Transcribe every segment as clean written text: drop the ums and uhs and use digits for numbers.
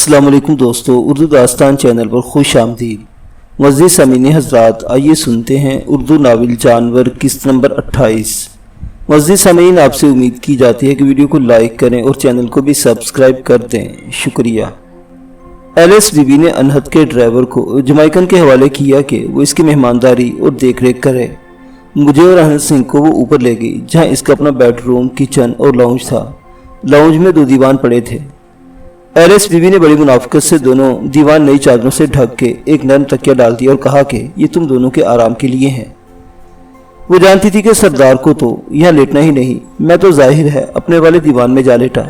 अस्सलाम वालेकुम दोस्तों, उर्दू दास्तान चैनल पर खुश आमदीद। मुअज़्ज़िज़ सामीन हज़रात, आइए सुनते हैं उर्दू नावल जानवर किस्त नंबर 28। मुअज़्ज़िज़ सामीन, आपसे उम्मीद की जाती है कि वीडियो को लाइक करें और चैनल को भी सब्सक्राइब कर दें, शुक्रिया। एलिस बीबी ने अनहद के ड्राइवर को जमाइकन के हवाले किया कि वो इसकी मेहमानदारी और देख रेख करे। मुझे और अनहद सिंह को वो ऊपर ले गई जहाँ इसका अपना बेडरूम, किचन और लाउंज था। लाउंज में 2 दीवान पड़े थे। एलिस बीबी ने बड़ी मुनाफिकत से दोनों दीवान नई चादरों से ढक के एक नरम तकिया डाल दिया और कहा कि ये तुम दोनों के आराम के लिए हैं। वो जानती थी कि सरदार को तो यहाँ लेटना ही नहीं, मैं तो जाहिर है अपने वाले दीवान में जा लेटा।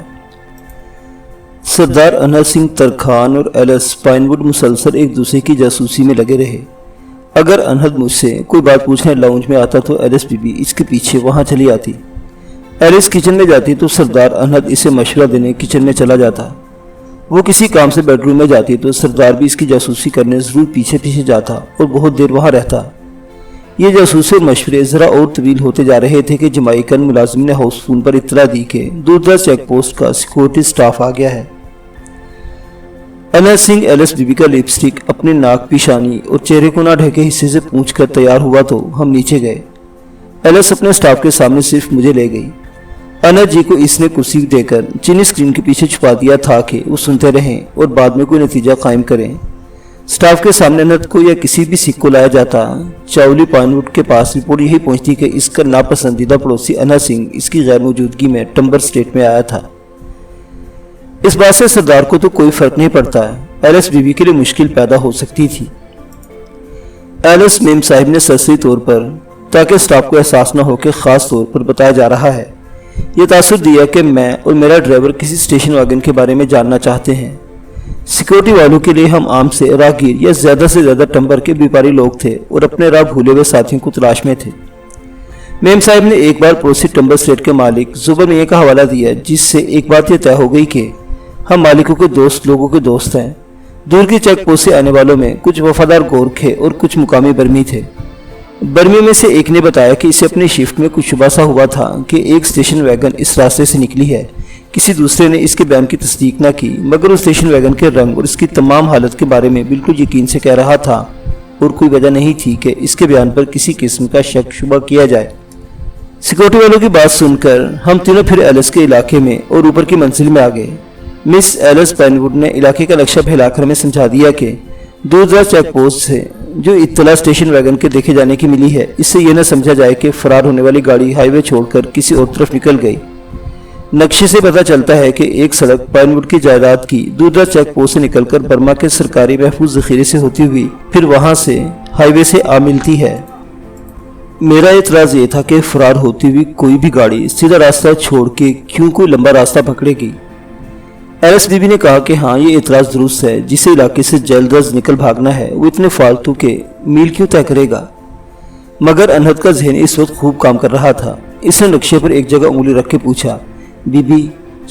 सरदार अनहद सिंह तरखान और एलिस पाइनवुड मुसलसल एक दूसरे की जासूसी में लगे रहे। अगर अनहद मुझसे कोई बात पूछने लाउंज में आता तो एलिस बीबी इसके पीछे वहां चली आती। एलिस किचन में जाती तो सरदार अनहद इसे मशवरा देने किचन में चला जाता। वो किसी काम से बेडरूम में जाती तो सरदार भी इसकी जासूसी करने जरूर पीछे पीछे जाता और बहुत देर वहां रहता। ये जासूसी और मशवरे जरा और तवील होते जा रहे थे कि जमाइकन मुलाजिम ने हाउस फोन पर इत्तला दी कि दूरदराज चेक पोस्ट का सिक्योरिटी स्टाफ आ गया है। अनहद सिंह एलिस बीबी का लिपस्टिक अपने नाक, पिशानी और चेहरे को ना ढके हिस्से से पूंछकर तैयार हुआ तो हम नीचे गए। एलिस अपने स्टाफ के सामने सिर्फ मुझे ले गई। अनहद जी को इसने कुर्सी देकर चीनी स्क्रीन के पीछे छुपा दिया था कि वो सुनते रहें और बाद में कोई नतीजा कायम करें। स्टाफ के सामने अनहद को या किसी भी सिख को लाया जाता। चावली पाइनवुड के पास रिपोर्ट यही पहुंचती कि इसका नापसंदीदा पड़ोसी अनहद सिंह इसकी गैर मौजूदगी में टंबर स्टेट में आया था। इस बात से सरदार को तो कोई फर्क नहीं पड़ता है, एलिस बीबी के लिए मुश्किल पैदा हो सकती थी। एलिस मेम साहिब ने सरसरी तौर पर, ताकि स्टाफ को एहसास न हो कि खास तौर पर बताया जा रहा है, ये तासुर दिया कि मैं और मेरा ड्राइवर किसी स्टेशन वैगन के बारे में जानना चाहते हैं। सिक्योरिटी वालों के लिए हम आम से राहगीर या ज्यादा से ज्यादा टंबर के व्यापारी लोग थे और अपने राह भूले हुए साथियों को तलाश में थे। मेम साहिब ने एक बार पड़ोसी टंबर स्टेट के मालिक जुबर मियां का हवाला दिया, जिससे एक बात यह तय हो गई कि हम मालिकों के दोस्त लोगों के दोस्त हैं। दूर की चेक पोस्ट से आने वालों में कुछ वफादार गोरखे और कुछ मुकामी बर्मी थे। बर्मी में से एक ने बताया कि इसे अपनी शिफ्ट में कुछ शुबा सा हुआ था कि एक स्टेशन वैगन इस रास्ते से निकली है। किसी दूसरे ने इसके बयान की तस्दीक न की, मगर उस स्टेशन वैगन के रंग और इसकी तमाम हालत के बारे में बिल्कुल यकीन से कह रहा था और कोई वजह नहीं थी कि इसके बयान पर किसी किस्म का शक शुबा किया जाए। सिक्योरिटी वालों की बात सुनकर हम तीनों फिर एलिस के इलाके में और ऊपर की मंजिल में आ गए। मिस एलिस पाइनवुड ने इलाके का नक्शा फैलाकर हमें समझा दिया कि दूरदराज चेक पोस्ट से जो इत्तला स्टेशन वैगन के देखे जाने की मिली है, इससे यह न समझा जाए कि फरार होने वाली गाड़ी हाईवे छोड़कर किसी और तरफ निकल गई। नक्शे से पता चलता है कि एक सड़क पाइनवुड की जायदाद की दूरदराज चेक पोस्ट से निकलकर बर्मा के सरकारी महफूज जखीरे से होती हुई फिर वहां से हाईवे से आ मिलती है। मेरा एतराज ये था कि फरार होती हुई कोई भी गाड़ी सीधा रास्ता छोड़ के क्यों कोई लंबा रास्ता पकड़ेगी। एलिस बीबी ने कहा कि हाँ, ये एतराज दुरुस्त है। जिसे इलाके से जल्द अज निकल भागना है वो इतने फालतू के मील क्यों तय करेगा। मगर अनहद का जहन इस वक्त खूब काम कर रहा था। इसने नक्शे पर एक जगह उंगली रख के पूछा, बीबी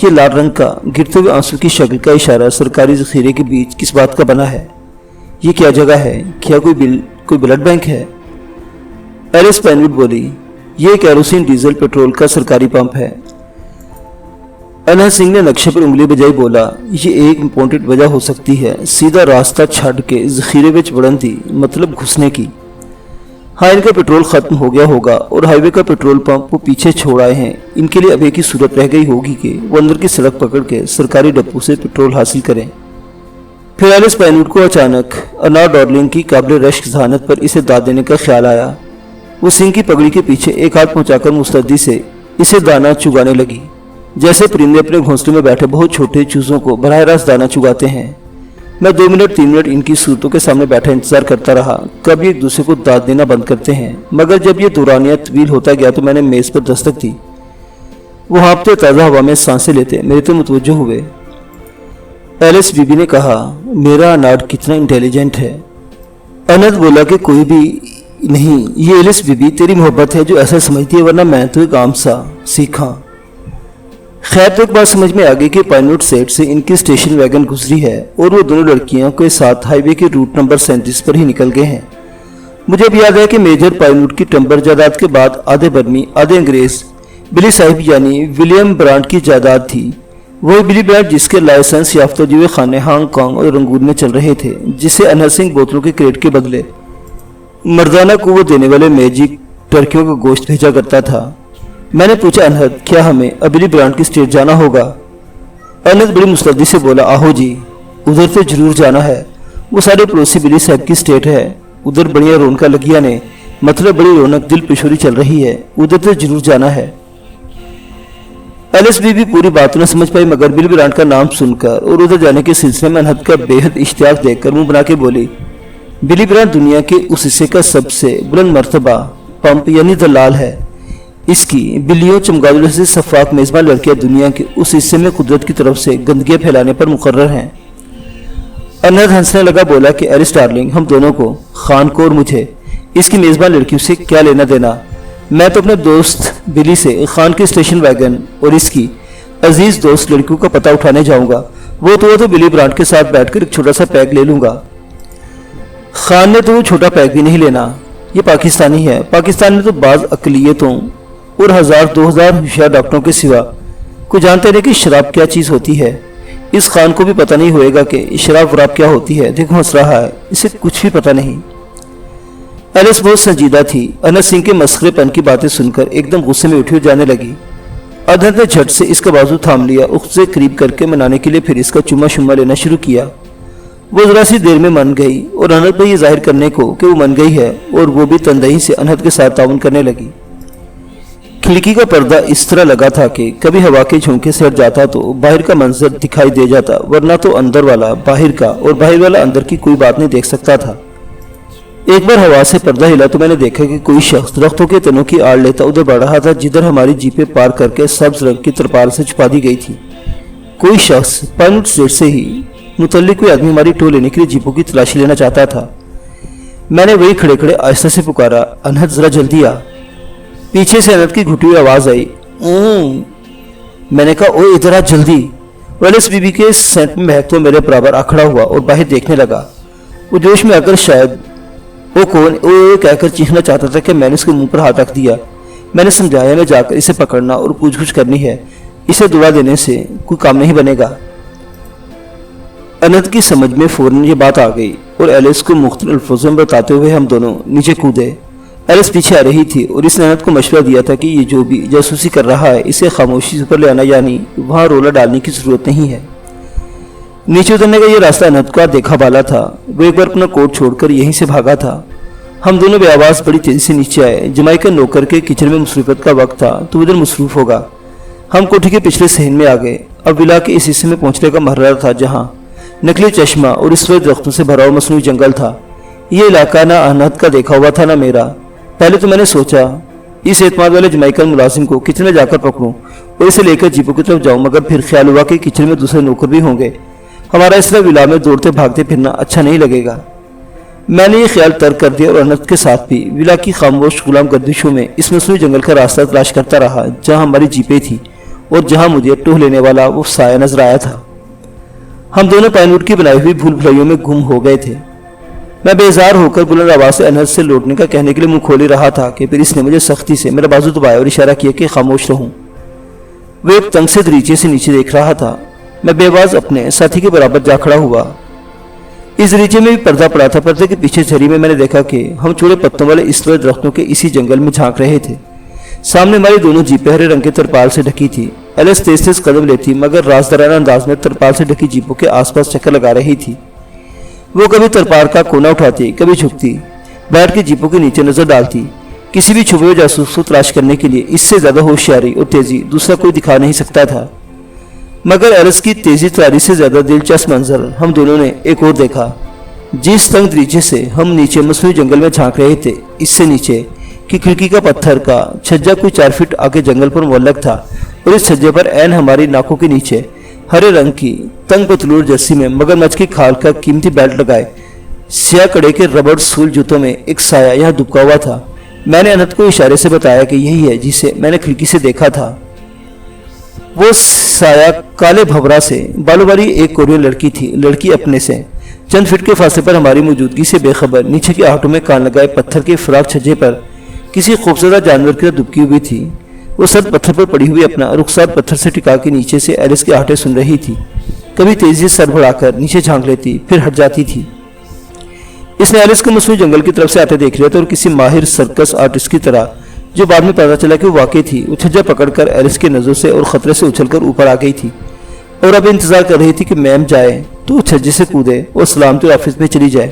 ये लाल रंग का गिरते हुए आंसू की शक्ल का इशारा सरकारी जखीरे के बीच किस बात का बना है? ये क्या जगह है? क्या कोई ब्लड बैंक है? एलिस पाइनवुड बोली, ये केरोसिन डीजल पेट्रोल का सरकारी पंप है। अनहद सिंह ने नक्शे पर उंगली बजाई बोला, ये एक इम्पोर्टेंट वजह हो सकती है सीधा रास्ता छड़ के जखीरे में बढ़न थी, मतलब घुसने की। हाँ, इनका पेट्रोल खत्म हो गया होगा और हाईवे का पेट्रोल पंप वो पीछे छोड़ आए हैं। इनके लिए अब एक ही सूरत रह गई होगी कि वो अंदर की सड़क पकड़ के सरकारी डिपो से पेट्रोल हासिल करें। फिर एलिस पाइनवुड को अचानक अनार डार्लिंग की काबिल रश्क जहानत पर इसे दाद देने का ख्याल आया। वो सिंह की पगड़ी के पीछे एक हाथ पहुंचाकर मुस्तैदी से इसे दाना चुगाने लगी, जैसे परिंदे अपने घोंसले में बैठे बहुत छोटे चूजों को बराह रास्त दाना चुगाते हैं। मैं 2 मिनट 3 मिनट इनकी सूरतों के सामने बैठा इंतजार करता रहा, कभी एक दूसरे को दाद देना बंद करते हैं। मगर जब ये दौरानिया तवील होता गया तो मैंने मेज पर दस्तक दी। वो हाँपते ताज़ा हवा में सांसें लेते मेरे तो मुतवज्जो हुए। एलिस बीबी ने कहा, मेरा अनाड कितना इंटेलिजेंट है। अनहद बोला कि कोई भी नहीं, ये एलिस बीबी तेरी मोहब्बत है जो ऐसा समझती है, वरना मैं तो एक आम सा सीखा। खैर, तो एक बात समझ में आ गई कि पाइनवुड सेट से इनकी स्टेशन वैगन गुजरी है और वो दोनों लड़कियों के साथ हाईवे के रूट नंबर 37 पर ही निकल गए हैं। मुझे अब याद है कि मेजर पाइनवुड की टंबर जायदाद के बाद आधे बर्मी आधे अंग्रेज बिली साहिब यानी विलियम ब्रांड की जायदाद थी। وہی بلی برانڈ جس کے لائسنس یافتہ جوئے خانے ہانگ کانگ اور رنگون میں چل رہے تھے، جسے انہد سنگھ بوتلوں کے کریٹ کے بدلے مردانہ قوت دینے والے میجک ٹرکیوں کا گوشت بھیجا کرتا تھا۔ میں نے پوچھا، انہد کیا ہمیں اب بلی برانڈ کی اسٹیٹ جانا ہوگا؟ انہد بڑی مستعدی سے بولا، آہو جی، ادھر تو ضرور جانا ہے، وہ سارے پڑوسی بلی صاحب کی اسٹیٹ ہے، ادھر بڑیاں رونقیں لگیا نے، مطلب بڑی رونق دل پشوری چل رہی ہے، ادھر تو ضرور جانا ہے۔ ایلس بی بھی پوری بات نہ سمجھ پائی، مگر بلی برانڈ کا نام سن کر اور ادھر جانے کے سلسلے میں انہد کا بے حد اشتیاق دیکھ کر منہ بنا کے بولی، بلی برانڈ دنیا کے اس حصے کا سب سے بلند مرتبہ پمپ یعنی دلال ہے، اس کی بلیوں چمگادڑوں سے صفاق میزبان لڑکیاں دنیا کے اس حصے میں قدرت کی طرف سے گندگیاں پھیلانے پر مقرر ہیں۔ انہد ہنسنے لگا، بولا کہ ایلس ڈارلنگ، ہم دونوں کو، خان کو اور مجھے، اس کی میزبان لڑکیوں سے کیا لینا دینا؟ میں تو اپنے دوست بلی سے خان کے اسٹیشن ویگن اور اس کی عزیز دوست لڑکیوں کا پتہ اٹھانے جاؤں گا، وہ تو بلی برانڈ کے ساتھ بیٹھ کر ایک چھوٹا سا پیک لے لوں گا۔ خان نے تو وہ چھوٹا پیک بھی نہیں لینا، یہ پاکستانی ہے، پاکستان میں تو بعض اقلیتوں اور 1000-2000 ہوشیار ڈاکٹروں کے سوا کوئی جانتے نہیں کہ شراب کیا چیز ہوتی ہے۔ اس خان کو بھی پتہ نہیں ہوئے گا کہ شراب وراب کیا ہوتی ہے، دیکھو ہنس رہا ہے، اسے کچھ بھی پتہ نہیں۔ ایلس بہت سنجیدہ تھی، انہد سنگھ کے مسخرے پن کی باتیں سن کر ایک دم غصے میں اٹھی اور جانے لگی۔ انہد نے جھٹ سے اس کا بازو تھام لیا، اخت سے قریب کر کے منانے کے لیے پھر اس کا چما شما لینا شروع کیا۔ وہ ذرا سی دیر میں من گئی اور انہد پر یہ ظاہر کرنے کو کہ وہ من گئی ہے اور وہ بھی تندہی سے انہد کے ساتھ تعاون کرنے لگی۔ کھڑکی کا پردہ اس طرح لگا تھا کہ کبھی ہوا کے جھونکے سے ہٹ جاتا تو باہر کا منظر دکھائی دے جاتا، ورنہ تو اندر والا باہر کا اور باہر والا اندر کی کوئی بات نہیں دیکھ سکتا تھا۔ ایک بار ہوا سے پردہ ہلا تو میں نے دیکھا کہ کوئی شخص درختوں کے تنوں کی آڑ لیتا ادھر بڑھ رہا تھا جدھر ہماری جیپیں پار کر کے سبز رنگ کی ترپال سے چھپا دی گئی تھی۔ کوئی شخص پائنوٹ اسٹیٹ سے ہی متعلق کوئی آدمی ہماری ٹو لینے کے لیے جیپوں کی تلاشی لینا چاہتا تھا۔ میں نے وہی کھڑے کھڑے آہستہ سے پکارا، انہد ذرا جلدی آ۔ پیچھے سے انہد کی گھٹی ہوئی آواز آئی، میں نے کہا، او ادھر آ جلدی۔ ایلس بی بی کے سینٹ میں مہک تو میرے برابر آ کھڑا ہوا اور باہر دیکھنے لگا۔ وہ جوش میں آ کر شاید وہ کون کہہ کر چیخنا چاہتا تھا کہ میں نے اس کے منہ پر ہاتھ رکھ دیا۔ میں نے سمجھایا، میں جا کر اسے پکڑنا اور پوچھ گچھ کرنی ہے، اسے دعا دینے سے کوئی کام نہیں بنے گا۔ انہد کی سمجھ میں فوراً یہ بات آ گئی اور ایلس کو مختلف الفاظوں میں بتاتے ہوئے ہم دونوں نیچے کودے۔ ایلس پیچھے آ رہی تھی اور اس نے انہد کو مشورہ دیا تھا کہ یہ جو بھی جاسوسی کر رہا ہے اسے خاموشی سے اوپر لے آنا، یعنی وہاں رولا ڈالنے کی ضرورت نہیں ہے۔ نیچے اترنے کا یہ راستہ انہد کا دیکھا بالا تھا، وہ ایک بار اپنا کوٹ چھوڑ کر یہیں سے بھاگا تھا۔ ہم دونوں بے آواز بڑی تیزی سے نیچے آئے۔ جمائکا نوکر کے کچن میں مصروفیت کا وقت تھا تو ادھر مصروف ہوگا۔ ہم کوٹھی کے پچھلے صحن میں آ گئے۔ اب ولا کے اس حصے میں پہنچنے کا مرحلہ تھا جہاں نکلی چشمہ اور اس وقت درختوں سے بھرا ہوا مصنوعی جنگل تھا۔ یہ علاقہ نہ انہد کا دیکھا ہوا تھا نہ میرا۔ پہلے تو میں نے سوچا اس اعتماد والے جمائکن ملازم کو کچن میں جا کر پکڑوں اور اسے لے کر جیپوں کی طرف جاؤں، مگر پھر خیال ہوا کہ کچن میں دوسرے نوکر بھی ہوں گے، ہمارا اس طرح ولا میں دوڑتے بھاگتے پھرنا اچھا نہیں لگے گا۔ میں نے یہ خیال ترک کر دیا اور انہد کے ساتھ بھی ولا کی خاموش غلام گردشوں میں اس مصنوعی جنگل کا راستہ تلاش کرتا رہا جہاں ہماری جیپیں تھیں اور جہاں مجھے ٹوہ لینے والا وہ سایہ نظر آیا تھا۔ ہم دونوں پائن ووڈ کی بنائی ہوئی بھول بھلائیوں میں گم ہو گئے تھے۔ میں بیزار ہو کر بلند آواز سے انہد سے لوٹنے کا کہنے کے لیے منہ کھول ہی رہا تھا کہ پھر اس نے مجھے سختی سے میرا بازو دبایا اور اشارہ کیا کہ خاموش رہوں۔ وہ ایک تنگ سے دریچے سے نیچے دیکھ رہا تھا۔ میں بے آواز اپنے ساتھی کے برابر جا کھڑا ہوا۔ اس دریچے میں بھی پردہ پڑا تھا۔ پردے کے پیچھے جھری میں نے دیکھا کہ ہم چوڑے پتوں والے اس طرح درختوں کے اسی جنگل میں جھانک رہے تھے۔ سامنے ہماری دونوں جیپیں ہرے رنگ کے ترپال سے ڈھکی تھی۔ ایلس تیز تیز قدم لیتی مگر رازدارانہ انداز میں ترپال سے ڈھکی جیپوں کے آس پاس چکر لگا رہی تھی۔ وہ کبھی ترپال کا کونا اٹھاتی، کبھی جھکتی، بیٹھ کے جیپوں کے نیچے نظر ڈالتی۔ کسی بھی چھپے ہوئے جاسوس کو تلاش کرنے کے لیے اس سے زیادہ ہوشیاری اور تیزی دوسرا کوئی دکھا نہیں سکتا تھا۔ مگر ایلس کی تیزی تلاری سے زیادہ دلچسپ منظر ہم دونوں نے ایک اور دیکھا۔ جس تنگ دریچے سے ہم نیچے مصنوعی جنگل میں جھانک رہے تھے، اس سے نیچے کی کھڑکی کا پتھر کا چھجا کوئی 4 فٹ آگے جنگل پر معلق تھا اور اس چھجے پر عین ہماری ناکوں کے نیچے ہرے رنگ کی تنگ پتلور جرسی میں مگر مچھ کی کھال کا قیمتی بیلٹ لگائے سیاہ کڑے کے ربڑ سول جوتوں میں ایک سایہ یہاں دبکا ہوا تھا۔ میں نے انہد کو اشارے سے بتایا کہ یہی ہے جسے میں نے کھڑکی سے دیکھا تھا۔ وہ سایہ کالے بھورا سے بالوں والی ایک کورین لڑکی تھی۔ لڑکی اپنے سے چند فٹ کے فاصلے پر ہماری موجودگی سے بے خبر نیچے کی آہٹوں میں کان لگائے پتھر کے فراق چھجے پر کسی خوفزدہ جانور کی طرح دبکی ہوئی تھی۔ وہ سر پتھر پر پڑی ہوئی اپنا رخسار پتھر سے ٹکا کے نیچے سے ایلس کے آہٹیں سن رہی تھی۔ کبھی تیزی سے سر بڑھا کر نیچے جھانک لیتی، پھر ہٹ جاتی تھی۔ اس نے ایلس کو مصنوعی جنگل کی طرف سے آتے دیکھ لیا تھا اور کسی ماہر سرکس آرٹسٹ کی طرح، جو بعد میں پتا چلا کہ وہ واقعی تھی، وہ چھجا پکڑ کر ایلس کے نظروں سے اور خطرے سے اچھل کر اوپر آ گئی تھی اور اب انتظار کر رہی تھی کہ میم جائے تو وہ چھجے سے کودے اور سلامتی آفس میں چلی جائے۔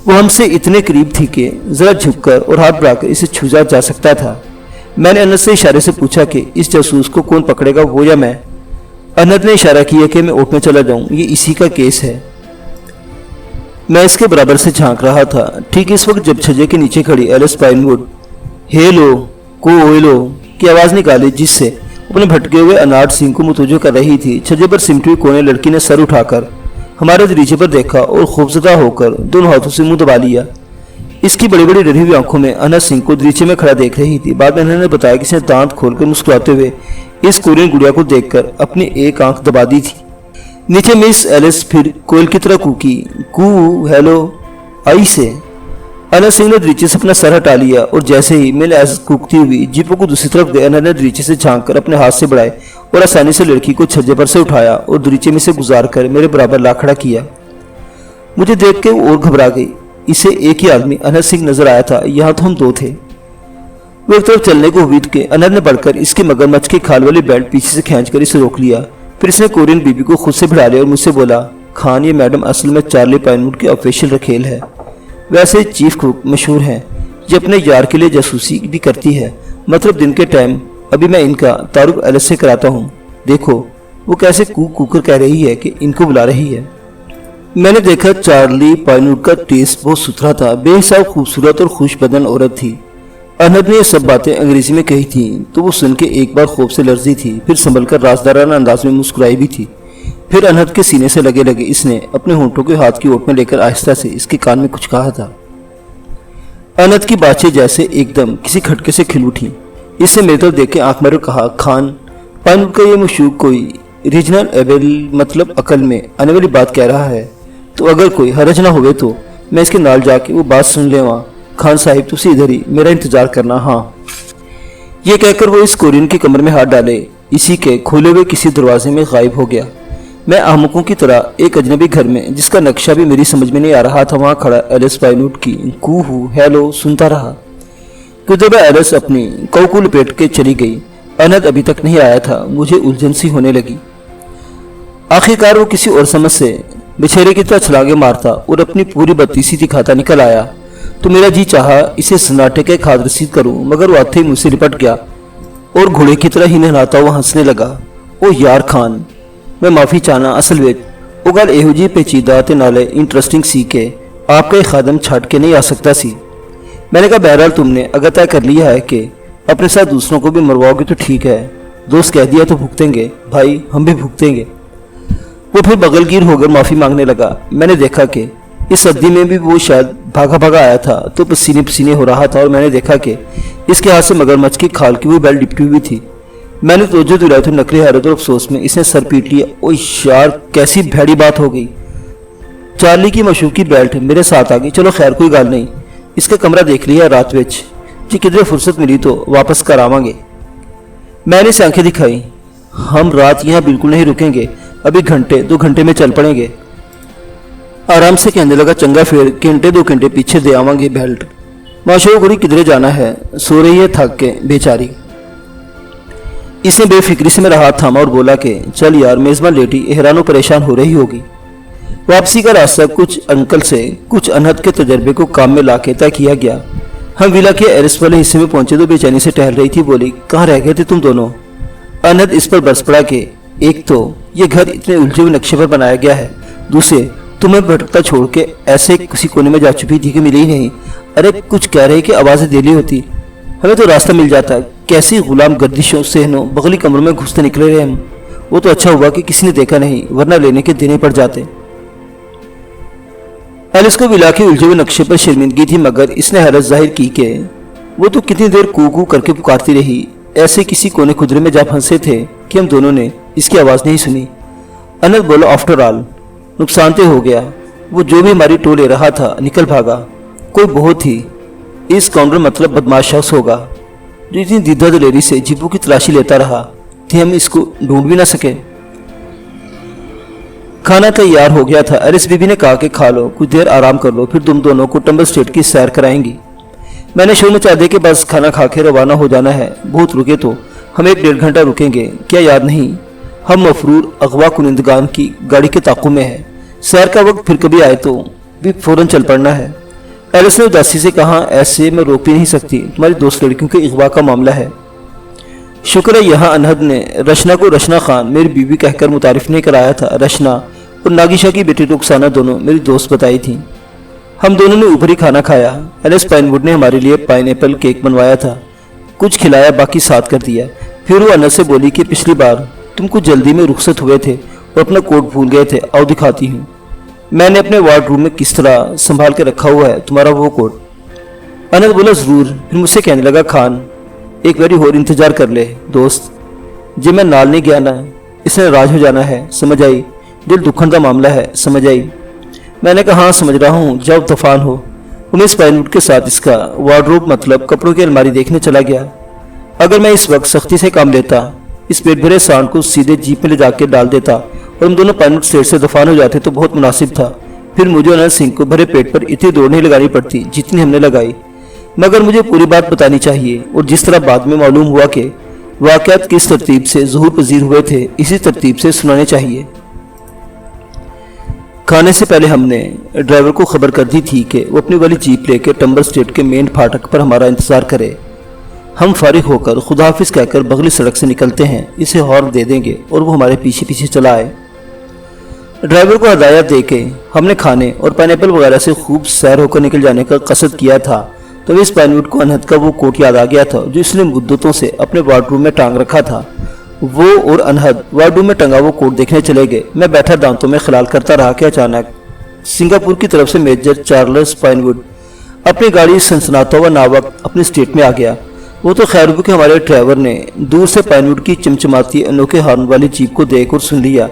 وہ ہم سے اتنے قریب تھی کہ ذرا جھک کر اور ہاتھ بڑھا کر اسے چھوجا جا سکتا تھا۔ میں نے انت سے اشارے سے پوچھا کہ اس جاسوس کو کون پکڑے گا، وہ یا میں؟ انت نے اشارہ کیا کہ میں اوٹ میں چلا جاؤں، یہ اسی کا کیس ہے۔ میں اس کے برابر سے جھانک رہا تھا۔ ٹھیک اس وقت جب چھجے کے نیچے کھڑی ایلس پائن ووڈ ہیلو کوئلو کی آواز نکالی، جس سے اپنے بھٹکے ہوئے اناٹ سنگھ کو متوجہ کر رہی تھی، چھجے پر سمٹی ہوئی کونے لڑکی نے سر اٹھا کر ہمارے دریچے پر دیکھا اور خوفزدہ ہو کر دونوں ہاتھوں سے منہ دبا لیا۔ اس کی بڑی بڑی ڈری ہوئی آنکھوں میں انت سنگھ کو دریچے میں کھڑا دیکھ رہی تھی۔ بعد میں انہوں نے بتایا کہ اس نے دانت کھول کر مسکراتے ہوئے اس کورین گڑیا کو دیکھ کر اپنی ایک آنکھ دبا دی تھی۔ نیچے مس ایلس پھر کوئل کی طرح کوکی، کو ہیلو آئی سے۔ انت سنگھ نے دریچے سے اپنا سر ہٹا لیا اور جیسے ہی میں نے ایسے کوکتی ہوئی جیپوں کو دوسری طرف گئے، انت نے دریچے سے جھانک کر اپنے ہاتھ سے بڑھائے اور آسانی سے لڑکی کو چھجے پر سے اٹھایا اور دریچے میں سے گزار کر میرے برابر لا کھڑا کیا۔ مجھے دیکھ کے وہ اور گھبرا گئی۔ اسے ایک ہی آدمی انت سنگھ نظر آیا تھا، یہاں تو ہم دو تھے۔ وہ ایک طرف چلنے کو ہوئی کہ انت نے بڑھ کر اس کے مگرمچھ کے کھال والی بیلٹ پیچھے سے کھینچ کر اسے روک لیا۔ پھر اس نے کورین بی بی کو خود سے بڑھا لیا اور مجھ سے بولا، خان یہ میڈم اصل میں چارلی پائن ووڈ کی آفیشیل رکھیل ہے، ویسے چیف کوک مشہور ہیں، یہ اپنے یار کے لیے جاسوسی بھی کرتی ہے، مطلب دن کے ٹائم۔ ابھی میں ان کا تعارف ایلس سے کراتا ہوں، دیکھو وہ کیسے کوکر کہہ رہی ہے کہ ان کو بلا رہی ہے۔ میں نے دیکھا چارلی پائن ووڈ کا ٹیسٹ بہت ستھرا تھا، بے حساب خوبصورت اور خوش بدن عورت تھی۔ انت نے یہ سب باتیں انگریزی میں کہی تھیں تو وہ سن کے ایک بار خوف سے لرزی تھی، پھر سنبھل کر رازدارانہ انداز میں مسکرائی بھی تھی۔ پھر انت کے سینے سے لگے اس نے اپنے ہونٹوں کے ہاتھ کی اوٹ میں لے کر آہستہ سے اس کے کان میں کچھ کہا تھا۔ انت کی باتیں جیسے ایک دم کسی کھٹکے سے کھل اٹھی۔ اس نے میری طرف دیکھ کے آنکھ مارے کہا، خان پائن ووڈ کا یہ مشوق کوئی ریجنل ایبل مطلب عقل میں آنے والی بات کہہ رہا ہے، تو اگر کوئی حرج نہ ہوئے تو میں اس کے نال جا کے وہ بات سن لے وہاں۔ خان صاحب تسی ادھر ہی میرا انتظار کرنا، ہاں۔ یہ کہہ کر وہ اس کورین کے کمر میں ہاتھ ڈالے اسی کے کھولے ہوئے کسی دروازے میں غائب ہو گیا۔ میں احمقوں کی طرح ایک اجنبی گھر میں جس کا نقشہ بھی میری سمجھ میں نہیں آ رہا تھا وہاں کھڑا ایلس پائن ووڈ کی کو ہیلو سنتا رہا۔ کدھر ایلس اپنی کو کو لپیٹ کے چلی گئی، انت ابھی تک نہیں آیا تھا۔ مجھے الجھن سی ہونے لگی۔ آخرکار وہ کسی اور سمجھ سے بچھیرے کی طرح چھلاگے مارتا اور اپنی پوری بدتیسی دکھاتا نکل آیا تو میرا جی چاہا اسے سناٹے کے کھاد رسید کروں، مگر وہ آتے ہی مجھ سے لپٹ گیا اور گھوڑے کی طرح ہی نہلاتا ہوا ہنسنے لگا۔ او یار خان، میں معافی چاہنا، اصل وچ وہ گل یہو جی پیچیدہ تے نالے انٹرسٹنگ سی کہ آپ کا ایک خادم چھڈ کے نہیں آ سکتا سی۔ میں نے کہا بہرحال تم نے اگر طے کر لیا ہے کہ اپنے ساتھ دوسروں کو بھی مرواؤ گے تو ٹھیک ہے، دوست کہہ دیا تو بھگتیں گے بھائی، ہم بھی بھگتیں گے۔ وہ پھر بغل گیر ہو کر معافی مانگنے لگا۔ میں نے دیکھا کہ اس صدی میں بھی وہ شاید بھاگا بھاگا آیا تھا تو پسینے پسینے ہو رہا تھا، اور میں نے دیکھا کہ اس کے ہاتھ سے مگرمچھ کی کھال کی وہ بیل لپٹی ہوئی تھی۔ میں نے توجہ دلائی تو نقلی حیرت اور افسوس میں اس نے سر پیٹ لیا۔ او یار کیسی بھیڑی بات ہو گئی، چارلی کی مشوق کی بیلٹ میرے ساتھ آ گئی۔ چلو خیر کوئی گل نہیں، اس کا کمرہ دیکھ لیا رات وچ، جی کدھر فرصت ملی تو واپس کر آواں گے۔ میں نے اسے آنکھیں دکھائی، ہم رات یہاں بالکل نہیں رکیں گے، ابھی گھنٹے 2 گھنٹے میں چل پڑیں گے۔ آرام سے کہنے لگا، چنگا پھر گھنٹے 2 گھنٹے پیچھے دے آواں گے بیلٹ۔ معاشو گڑی کدھرے جانا ہے، سو رہی ہے تھک کے بیچاری۔ اس نے بے فکری سے میرا ہاتھ تھاما اور بولا کہ چل یار، میزبان لیٹی حیران و پریشان ہو رہی ہوگی۔ واپسی کا راستہ کچھ انکل سے کچھ انہت کے تجربے کو کام میں لا کے طے کیا گیا۔ ہم ویلا کے ایرس والے حصے میں پہنچے تو بے چینی سے ٹہل رہی تھی، بولی کہاں رہ گئے تھے تم دونوں؟ انہت اس پر برس پڑا کہ ایک تو یہ گھر اتنے الجھے ہوئے نقشے پر بنایا گیا ہے، دوسرے تمہیں بھٹکتا چھوڑ کے ایسے کسی کونے میں جا چکی تھی کہ ملی ہی نہیں۔ ارے کچھ کہہ رہے کہ آوازیں دلی ہوتی، ہمیں تو راستہ مل جاتا۔ کیسی غلام گردشوں سہنوں بغلی کمروں میں گھستے نکلے رہے ہم۔ وہ تو اچھا ہوا کہ کسی نے دیکھا نہیں، ورنہ لینے کے دینے پڑ جاتے۔ ایلس کو ویلا کے الجھے ہوئے نقشے پر شرمندگی تھی، مگر اس نے حیرت ظاہر کی کہ وہ تو کتنی دیر کو کر کے پکارتی رہی، ایسے کسی کونے خدرے میں جا پھنسے تھے کہ ہم دونوں نے اس کی آواز نہیں سنی۔ انت بولا آفٹر آل نقصان دہ ہو گیا، وہ جو بھی ہماری ٹو لے رہا تھا نکل بھاگا، کوئی بہت ہی اس کاؤنٹر مطلب بدماش شخص ہوگا۔ जो इतनी दीदा दलेरी से जीपू की तलाशी लेता रहा कि हम इसको ढूंढ भी ना सके। खाना तैयार हो गया था। एलिस बीबी ने कहा कि खा लो, कुछ देर आराम कर लो, फिर तुम दोनों को टम्बल स्टेट की सैर कराएंगी। मैंने शोर मचा दिया कि बस खाना खा के रवाना हो जाना है, बहुत रुके तो हम 1-1.5 घंटा रुकेंगे। क्या याद नहीं, हम मफरूर अगवा कुनिंदगान की गाड़ी के ताक़ुब में है। सैर का वक्त फिर कभी आए तो भी फौरन चल पड़ना है। एलिस ने उदासी से कहा, ऐसे मैं रोक भी नहीं सकती, तुम्हारी दोस्त लड़कियों के अगवा का मामला है। शुक्र है यहाँ अनहद ने रशना को रशना खान मेरी बीवी कहकर मुतारिफ नहीं कराया था। रशना और नागिशा की बेटी रुखसाना दोनों मेरी दोस्त बताई थी। हम दोनों ने ऊपर ही खाना खाया। एलिस पाइनवुड ने हमारे लिए पाइनएप्पल केक बनवाया था, कुछ खिलाया, बाकी साथ कर दिया। फिर वो अनहद से बोली कि पिछली बार तुम कुछ जल्दी में रुखसत हुए थे और अपना कोट भूल गए थे, आओ दिखाती हूँ। मैंने अपने वार्डरूम में किस तरह संभाल के रखा हुआ है तुम्हारा वो कोट। अनहद बोला जरूर। फिर मुझसे कहने लगा, खान एक बारी और इंतजार कर ले दोस्त, जे मैं नाल नहीं गया ना, इसने राज हो जाना है, समझ आई, दिल दुखन का मामला है, समझ आई। मैंने कहा हाँ समझ रहा हूँ, जाओ तूफान हो। उमेश पाइनवुड के साथ इसका वार्डरोब मतलब कपड़ों की अलमारी देखने चला गया। अगर मैं इस वक्त सख्ती से काम लेता, इस पेट भरे सांड को सीधे जीप में ले जाकर डाल देता और हम दोनों पाइनवुड स्टेट से दफान हो जाते तो बहुत मुनासिब था। फिर मुझे अनंत सिंह को भरे पेट पर इतनी दौड़ नहीं लगानी पड़ती जितनी हमने लगाई। मगर मुझे पूरी बात बतानी चाहिए, और जिस तरह बाद में मालूम हुआ कि वाक़यात किस तरतीब से ज़ुहूर पजीर हुए थे, इसी तरतीब से सुनाने चाहिए। खाने से पहले हमने ड्राइवर को खबर कर दी थी कि वो अपनी वाली जीप लेकर टम्बर स्टेट के मेन फाटक पर हमारा इंतज़ार करे। हम फारिग होकर खुदा हाफिज़ कहकर बगली सड़क से निकलते हैं, इसे हॉर्न दे देंगे और वो हमारे पीछे पीछे चला आए। ड्राइवर को हदायत दे के हमने खाने और पाइनएप्पल वगैरह से खूब सैर होकर निकल जाने का कसद किया था। तो इस पाइनवुड को अनहद का वो कोट याद आ गया था जो इसने मुद्दतों से अपने वार्डरूम में टांग रखा था। वो और अनहद वार्डरूम में टंगा वो कोट देखने चले गए। मैं बैठा दांतों में ख्याल करता रहा कि अचानक सिंगापुर की तरफ से मेजर चार्ल्स पाइनवुड अपनी गाड़ी सनसनाता हुआ नावक अपने स्टेट में आ गया। वो तो खैर हुआ कि हमारे ड्राइवर ने दूर से पाइनवुड की चमचमाती अनोखे हॉर्न वाली जीप को देख और सुन लिया।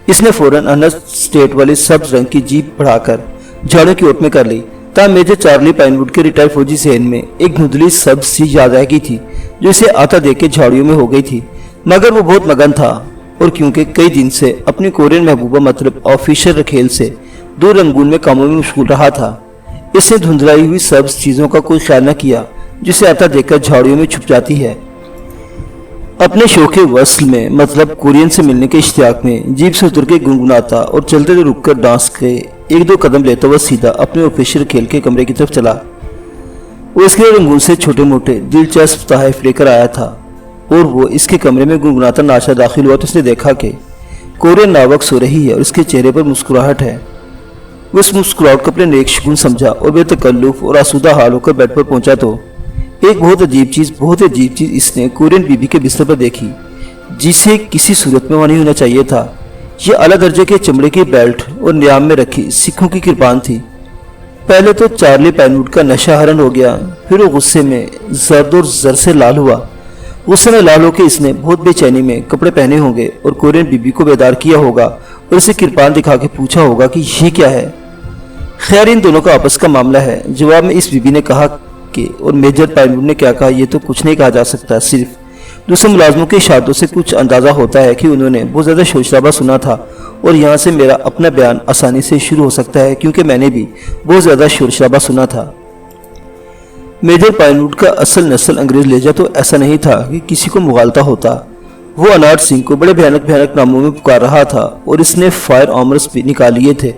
इसने फौरन अनहद स्टेट वाली सब्ज रंग की जीप बढ़ाकर झाड़ों की ओट में कर ली। तब मेजर चार्ली पाइनवुड के रिटायर्ड फौजी जहन में एक धुंधली सब्ज सी याद आ गई थी जो इसे आता देख के झाड़ियों में हो गई थी। मगर वो बहुत मगन था, और क्योंकि कई दिन से अपनी कोरियन महबूबा मतलब ऑफिसर रखेल से दो रंगून में कामों में मशगूल रहा था, इसने धुंधलाई हुई सब्ज चीज़ों का कोई ख्याल न किया जिसे आता देखकर झाड़ियों में छुप जाती है। अपने शौके वस्ल में मतलब कोरियन से मिलने के इश्तियाक में जीप से उतर के गुनगुनाता और चलते हुए रुककर डांस के 1-2 कदम लेता हुआ सीधा अपने ऑफिसर खेल के कमरे की तरफ चला। वो इसके रंगून से छोटे मोटे दिलचस्प तहफ़ लेकर आया था, और वो इसके कमरे में गुनगुनाता नाचा दाखिल हुआ तो उसने देखा कि कोरियन नावक सो रही है और इसके चेहरे पर मुस्कुराहट है। वो इस मुस्कुराहट को अपने नेक शगुन समझा और बेतकल्लुफ़ और आसूदा हाल होकर बेड पर पहुंचा तो एक बहुत अजीब चीज़ इसने कोरियन बीबी के बिस्तर पर देखी जिसे किसी सूरत में वहाँ नहीं होना चाहिए था। यह आला दर्जे के चमड़े की बेल्ट और नियाम में रखी सिखों की कृपान थी। पहले तो चार्ली पाइनवुड का नशा हरण हो गया, फिर वो गुस्से में जर्द और जर से लाल हुआ। गुस्से में लाल होकर इसने बहुत बेचैनी में कपड़े पहने होंगे और कोरियन बीबी को बेदार किया होगा और इसे कृपान दिखा के पूछा होगा कि ये क्या है। खैर इन दोनों का आपस का मामला है। जवाब में इस बीबी ने कहा कि, और मेजर पाइनवुड ने क्या कहा ये तो कुछ नहीं कहा जा सकता, सिर्फ दूसरे मुलाजमों के इशारों से कुछ अंदाज़ा होता है कि उन्होंने बहुत ज़्यादा शोरशराबा सुना था, और यहाँ से मेरा अपना बयान आसानी से शुरू हो सकता है क्योंकि मैंने भी बहुत ज़्यादा शोरशराबा सुना था। मेजर पाइनवुड का असल नस्ल अंग्रेज लहजा तो ऐसा नहीं था कि किसी को मुगालता होता। वो अनाट सिंह को बड़े भयानक नामों में पुकार रहा था और इसने फायर आर्मर्स भी निकाल लिए थे।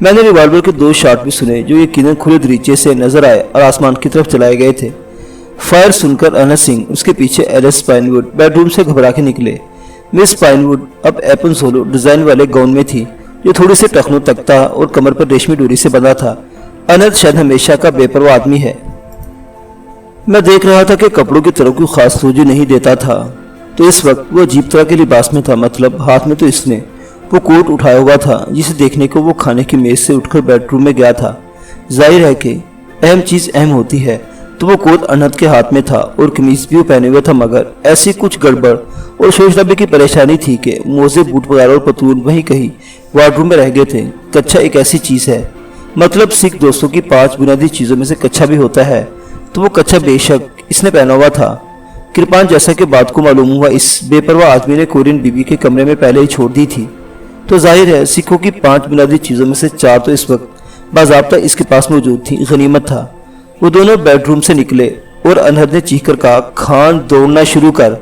मैंने रिवाल्वर के 2 शॉट भी सुने जो यकीनन खुले दरीचे से नजर आए और आसमान की तरफ चलाए गए थे। फायर सुनकर अनहद सिंह उसके पीछे एलिस पाइनवुड बेडरूम से घबरा के निकले। मिस पाइनवुड अब एपन सोलो डिजाइन वाले गाउन में थी जो थोड़ी से टखनों तक था और कमर पर रेशमी डोरी से बंधा था। अनहद शायद हमेशा का बेपरवाह आदमी है। मैं देख रहा था कि कपड़ों की तरफ कोई खास तवज्जो नहीं देता था, तो इस वक्त वो अजीब तरह के लिबास में था। मतलब हाथ में तो इसने वो कोट उठाया हुआ था जिसे देखने को वो खाने की मेज से उठकर बेडरूम में गया था। जाहिर है कि अहम चीज़ अहम होती है, तो वो कोट अनहद के हाथ में था और कमीज भी पहने हुए था। मगर ऐसी कुछ गड़बड़ और शोर-शराबे की परेशानी थी कि मोजे बूट वगैरह और पतलून वहीं कहीं वार्डरूम में रह गए थे। कच्छा एक ऐसी चीज़ है, मतलब सिख दोस्तों की 5 बुनियादी चीज़ों में से कच्छा भी होता है, तो वो कच्छा बेशक इसने पहना हुआ था। कृपान जैसा कि बात को मालूम हुआ इस बेपरवाह आदमी ने कोरियन बीबी के कमरे में पहले ही छोड़ दी थी, तो जाहिर है सिखों की 5 बुनियादी चीज़ों में से 4 तो इस वक्त बाज़ाब्ता इसके पास मौजूद थी। गनीमत था। वो दोनों बेडरूम से निकले और अनहद ने चीख कर कहा, खान दौड़ना शुरू कर।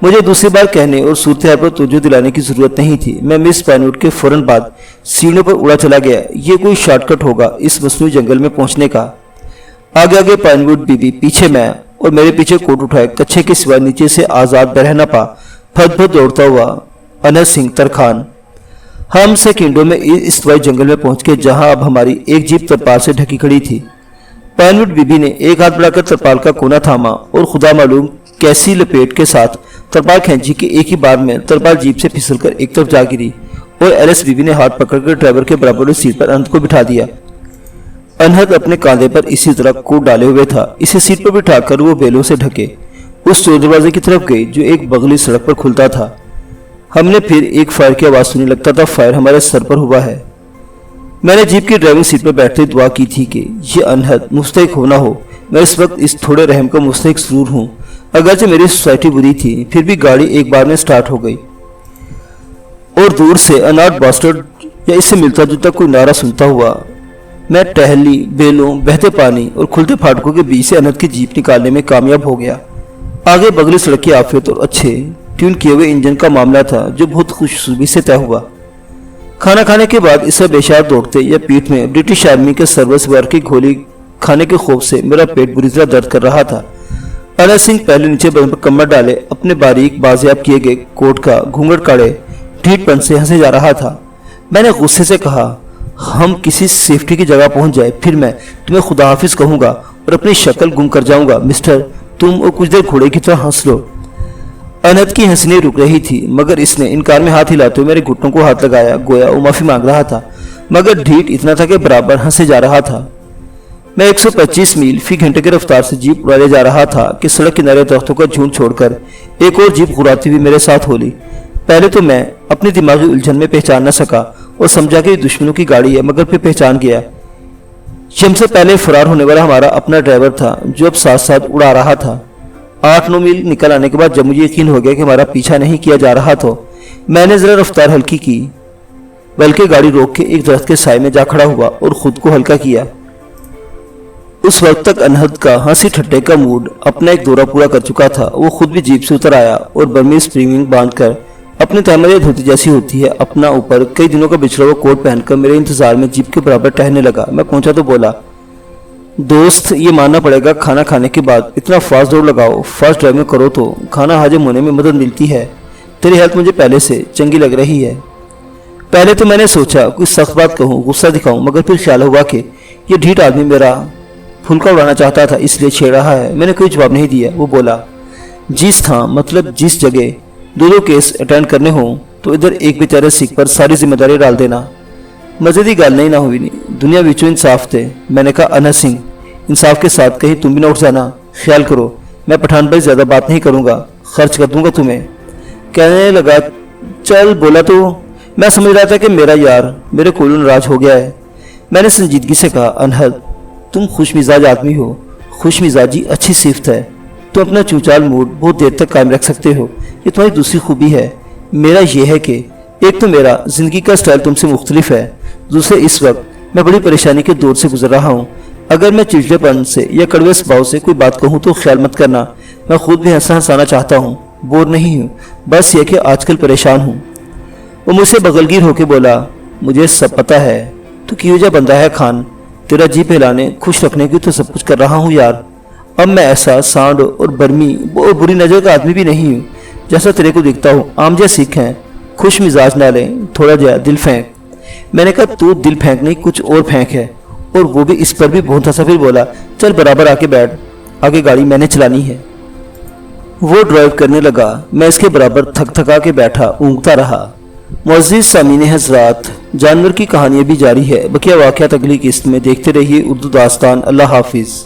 मुझे दूसरी बार कहने और सूरत हाल पर तवज्जो दिलाने की जरूरत नहीं थी। मैं मिस पाइनवुड के फौरन बाद सीढ़ियों पर उड़ा चला गया। ये कोई शॉर्टकट होगा इस मसनूई जंगल में पहुंचने का। आगे आगे पाइनवुड बीबी, पीछे मैं, और मेरे पीछे कोट उठाए कच्छे के सिवा नीचे से आज़ाद बरहना पा फद फद दौड़ता हुआ अनहद सिंह तरखान। हम सेकंडों में इस तवाई जंगल में पहुंच के जहां अब हमारी एक जीप तरपाल से ढकी खड़ी थी। पाइनवुड बीबी ने एक हाथ बढ़ाकर तरपाल का कोना थामा और खुदा मालूम कैसी लपेट के साथ तरपाल खींची कि एक ही बार में तरपाल जीप से फिसलकर एक तरफ जा गिरी और एलिस बीबी ने हाथ पकड़कर ड्राइवर के बराबर वाली सीट पर अनहद को बिठा दिया। अनहद अपने कांधे पर इसी तरह कोट डाले हुए था। इसे सीट पर बिठाकर वो बेलों से ढके उस चोर दरवाजे की तरफ गई जो एक बगली सड़क पर खुलता था। हमने फिर एक फायर की आवाज़ सुनी। लगता था फायर हमारे सर पर हुआ है। मैंने जीप की ड्राइविंग सीट पर बैठते दुआ की थी कि ये अनहद मुस्तहिक होना हो। मैं इस वक्त इस थोड़े रहम का मुस्तहिक जरूर हूँ। अगरचे मेरी सोसाइटी बुरी थी, फिर भी गाड़ी एक बार में स्टार्ट हो गई और दूर से अनाथ बास्टर्ड या इससे मिलता जुलता कोई नारा सुनता हुआ मैं टहली, बेलों, बहते पानी और खुलते फाटकों के बीच से अनहद की जीप निकालने में कामयाब हो गया। आगे बगली सड़क की आफियत और अच्छे ट्यून किए हुए इंजन का मामला था जो बहुत खुशसूबी से तय हुआ। खाना खाने के बाद इसे बेशार दौड़ते या पीठ में ब्रिटिश आर्मी के सर्विस वार की गोली खाने के खौफ से मेरा पेट बुरी तरह दर्द कर रहा था। अनहद सिंह पहले नीचे बदन पर कमर डाले अपने बारीक बाजियाब किए गए कोट का घूंघट काढ़े ढीठपन से हंसे जा रहा था। मैंने गुस्से से कहा, हम किसी सेफ्टी की जगह पहुंच जाए फिर मैं तुम्हें खुदा हाफिज कहूंगा और अपनी शक्ल गुम कर जाऊंगा। मिस्टर, तुम और कुछ देर घोड़े की तरह हंस लो। अनहद की हंसनी रुक रही थी मगर इसने इनकार में हाथ हिलाते हुए मेरे घुटनों को हाथ लगाया। गोया वो माफी मांग रहा था मगर ढीठ इतना था कि बराबर हंसे जा रहा था। मैं 125 मील फी घंटे की रफ्तार से जीप उड़ाले जा रहा था कि सड़क किनारे दरख्तों का झुंड छोड़कर एक और जीप घुराती हुई मेरे साथ होली। पहले तो मैं अपनी दिमागी उलझन में पहचान न सका और समझा कि दुश्मनों की गाड़ी है, मगर फिर पहचान गया ये हमसे पहले फरार होने वाला हमारा अपना ड्राइवर था जो अब साथ साथ उड़ा रहा था। 8-9 मील निकल आने के बाद जब मुझे यकीन हो गया कि हमारा पीछा नहीं किया जा रहा तो मैंने जरा रफ्तार हल्की की, बल्कि गाड़ी रोक के एक दरख्त के साए में जा खड़ा हुआ और खुद को हल्का किया। उस वक्त तक अनहद का हंसी ठट्टे का मूड अपना एक दौरा पूरा कर चुका था। वो खुद भी जीप से उतर आया और बर्मी स्प्रिंग बांधकर अपने तहमल धोती जैसी होती है अपना ऊपर कई दिनों का बिछड़ा हुआ कोट पहनकर मेरे इंतजार में जीप के बराबर टहलने लगा। मैं पहुंचा तो बोला, दोस्त ये मानना पड़ेगा खाना खाने के बाद इतना फास्ट दौड़ लगाओ, फास्ट ड्राइविंग करो तो खाना हजम होने में मदद मिलती है। तेरी हेल्थ मुझे पहले से चंगी लग रही है। पहले तो मैंने सोचा कोई सख्त बात कहूँ, गुस्सा दिखाऊं, मगर फिर ख्याल हुआ कि ये ढीठ आदमी मेरा फुलका उड़ाना चाहता था इसलिए छेड़ रहा है। मैंने कोई जवाब नहीं दिया। वो बोला, जिस था मतलब जिस जगह 2 केस अटेंड करने हो तो इधर एक बेचारे सिख पर सारी जिम्मेदारी डाल देना। मजे की गल नहीं ना हुई नहीं, दुनिया बिचों इंसाफ थे। मैंने कहा, अनहद सिंह इंसाफ के साथ कहीं तुम भी ना उठ जाना। ख्याल करो मैं पठान पर ज़्यादा बात नहीं करूँगा, खर्च कर दूंगा तुम्हें। कहने लगा, चल। बोला तो मैं समझ रहा था कि मेरा यार मेरे कोलों नाराज हो गया है। मैंने संजीदगी से कहा, अनहद तुम खुश मिजाज आदमी हो, खुश मिजाजी अच्छी सिफत है। तुम अपना चूचाल मूड बहुत देर तक कायम रख सकते हो, ये तुम्हारी दूसरी खूबी है। मेरा यह है कि एक तो मेरा ज़िंदगी का स्टाइल तुमसे मुख्तलिफ है, दूसरे इस वक्त मैं बड़ी परेशानी के दौर से गुजर रहा हूँ। अगर मैं चिड़चिड़ेपन से या कड़वे स्वभाव से कोई बात कहूँ तो ख्याल मत करना। मैं खुद भी हंसाना चाहता हूँ, बोर नहीं हूँ, बस ये कि आजकल परेशान हूँ। वो मुझसे बगलगीर होकर बोला, मुझे सब पता है तू क्यों जा बंदा है खान, तेरा जी हिलाने खुश रखने की तो सब कुछ कर रहा हूँ यार। अब मैं ऐसा सांड और बर्मी और बुरी नज़र का आदमी भी नहीं हूँ जैसा तेरे को दिखता हूँ। आम जै सिख हैं, खुश मिजाज ना ले, थोड़ा जया दिल फेंक। मैंने कहा, तू दिल फेंक नहीं कुछ और फेंक है। और वो भी इस पर भी बहुत हंसा, फिर बोला, चल बराबर आके बैठ, आगे गाड़ी मैंने चलानी है। वो ड्राइव करने लगा, मैं इसके बराबर थक थका के बैठा ऊँगता रहा। मुअज़्ज़िज़ सामीन हज़रात, जानवर की कहानियाँ भी जारी है। बकिया वाक़यात अगली किस्त में देखते रहिए उर्दू दास्तान। अल्लाह हाफिज़।